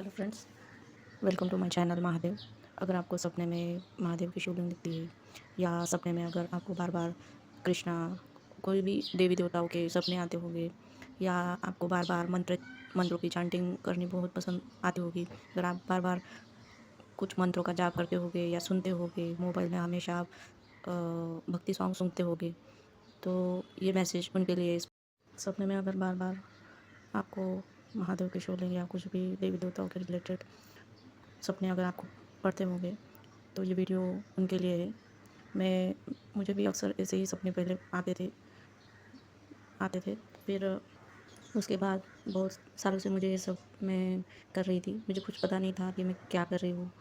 Hello friends, welcome to my channel Mahadev. अगर आपको सपने में महादेव की शिवलिंग दिखती है या सपने में अगर आपको बार बार कृष्णा कोई भी देवी देवताओं के सपने आते होंगे या आपको बार बार मंत्रों की चैंटिंग करनी बहुत पसंद आती होगी, अगर आप बार बार कुछ मंत्रों का जाप करते होगे या सुनते होगे, मोबाइल में हमेशा आप भक्ति सॉन्ग सुनते होगे, तो ये मैसेज उनके लिए सपने में अगर बार बार आपको महादेव के शिवलिंग या कुछ भी देवी देवताओं के रिलेटेड सपने अगर आपको पढ़ते होंगे तो ये वीडियो उनके लिए है। मुझे भी अक्सर ऐसे ही सपने पहले आते थे। फिर उसके बाद बहुत सालों से मुझे ये सब मैं कर रही थी। मुझे कुछ पता नहीं था कि मैं क्या कर रही हूँ।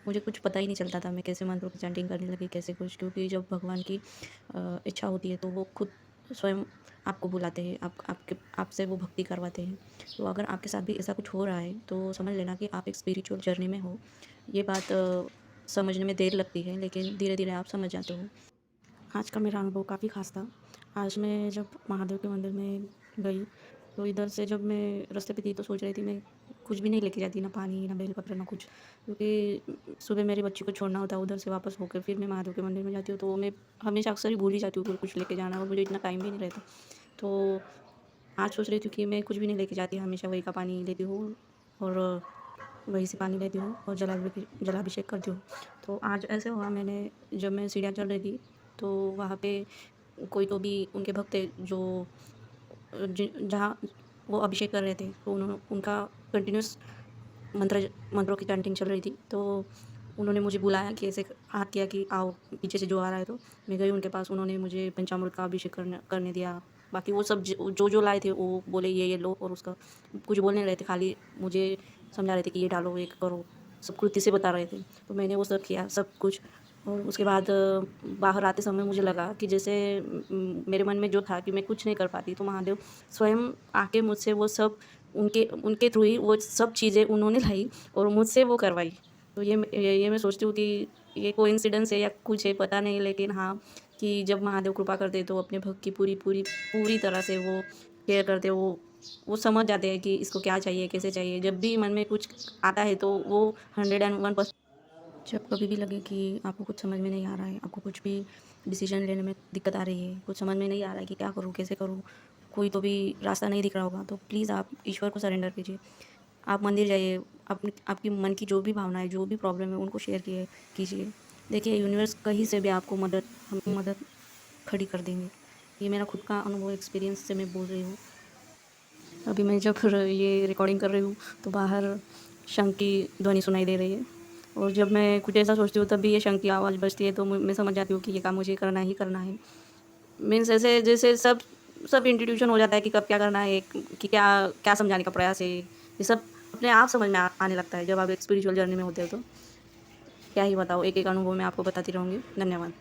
मुझे कुछ पता ही नहीं चलता था मैं कैसे मंत्रों की चैंटिंग करने लगी, कैसे कुछ, क्योंकि जब भगवान की इच्छा होती है तो वो खुद स्वयं आपको बुलाते हैं, आपसे वो भक्ति करवाते हैं। तो अगर आपके साथ भी ऐसा कुछ हो रहा है तो समझ लेना कि आप एक स्पिरिचुअल जर्नी में हो। ये बात समझने में देर लगती है, लेकिन धीरे धीरे आप समझ जाते हो। आज का मेरा अनुभव काफ़ी ख़ास था। आज मैं जब महादेव के मंदिर में गई तो इधर से जब मैं रास्ते पे थी तो सोच रही थी मैं कुछ भी नहीं लेके जाती, ना पानी, ना बेलपत्र, ना कुछ, क्योंकि सुबह मेरी बच्ची को छोड़ना होता है। उधर से वापस होकर फिर मैं महादेव के मंदिर में जाती हूँ तो मैं हमेशा अक्सर ही भूल ही जाती हूँ कुछ लेके जाना, और मुझे इतना टाइम भी नहीं रहता। तो आज सोच रही थी कि मैं कुछ भी नहीं लेके जाती, हमेशा वही का पानी लेती हूँ और वहीं से पानी लेती हूँ और जलाभिषेक करती हूँ। तो आज ऐसे हुआ, जब मैं सीढ़ियाँ चढ़ रही थी तो वहाँ पे कोई तो भी उनके भक्त थे जो जहाँ वो अभिषेक कर रहे थे, तो उनका कंटिन्यूस मंत्रों की चैंटिंग चल रही थी। तो उन्होंने मुझे बुलाया कि ऐसे हाथ किया कि आओ, पीछे से जो आ रहा है। तो मैं गई उनके पास, उन्होंने मुझे पंचामृत का अभिषेक करने दिया। बाकी वो सब जो लाए थे वो बोले ये लो, और उसका कुछ बोल नहीं रहे थे, खाली मुझे समझा रहे थे कि ये डालो, ये करो, सब कृति से बता रहे थे। तो मैंने वो सब किया सब कुछ। और उसके बाद बाहर आते समय मुझे लगा कि जैसे मेरे मन में जो था कि मैं कुछ नहीं कर पाती, तो महादेव स्वयं आके मुझसे वो सब उनके उनके थ्रू ही वो सब चीज़ें उन्होंने लाई और मुझसे वो करवाई। तो ये मैं सोचती हूँ कि ये कोइंसिडेंस है या कुछ है, पता नहीं, लेकिन हाँ, कि जब महादेव कृपा करते हैं तो अपने भक्त की पूरी पूरी पूरी तरह से वो केयर करते हैं। वो समझ जाते हैं कि इसको क्या चाहिए, कैसे चाहिए। जब भी मन में कुछ आता है तो वो 101%। जब कभी भी लगे कि आपको कुछ समझ में नहीं आ रहा है, आपको कुछ भी डिसीजन लेने में दिक्कत आ रही है, कुछ समझ में नहीं आ रहा है कि क्या करूँ, कैसे करूँ, कोई तो भी रास्ता नहीं दिख रहा होगा, तो प्लीज़ आप ईश्वर को सरेंडर कीजिए। आप मंदिर जाइए, अपनी आपकी मन की जो भी भावना है, जो भी प्रॉब्लम है, उनको शेयर कीजिए। देखिए, यूनिवर्स कहीं से भी आपको मदद खड़ी कर देंगे। ये मेरा खुद का अनुभव, एक्सपीरियंस से मैं बोल रही हूँ। अभी मैं जब ये रिकॉर्डिंग कर रही हूँ तो बाहर शंख की ध्वनि सुनाई दे रही है, और जब मैं कुछ ऐसा सोचती हूँ तब भी ये शंख की आवाज़ बजती है, तो मैं समझ जाती हूँ कि ये काम मुझे करना ही करना है। मीन्स ऐसे जैसे सब इंट्यूशन हो जाता है कि कब क्या करना है, कि क्या क्या समझाने का प्रयास है, ये सब अपने आप समझ में आने लगता है जब आप एक स्पिरिचुअल जर्नी में होते हो। तो क्या ही बताओ, एक एक अनुभव मैं आपको बताती रहूँगी। धन्यवाद।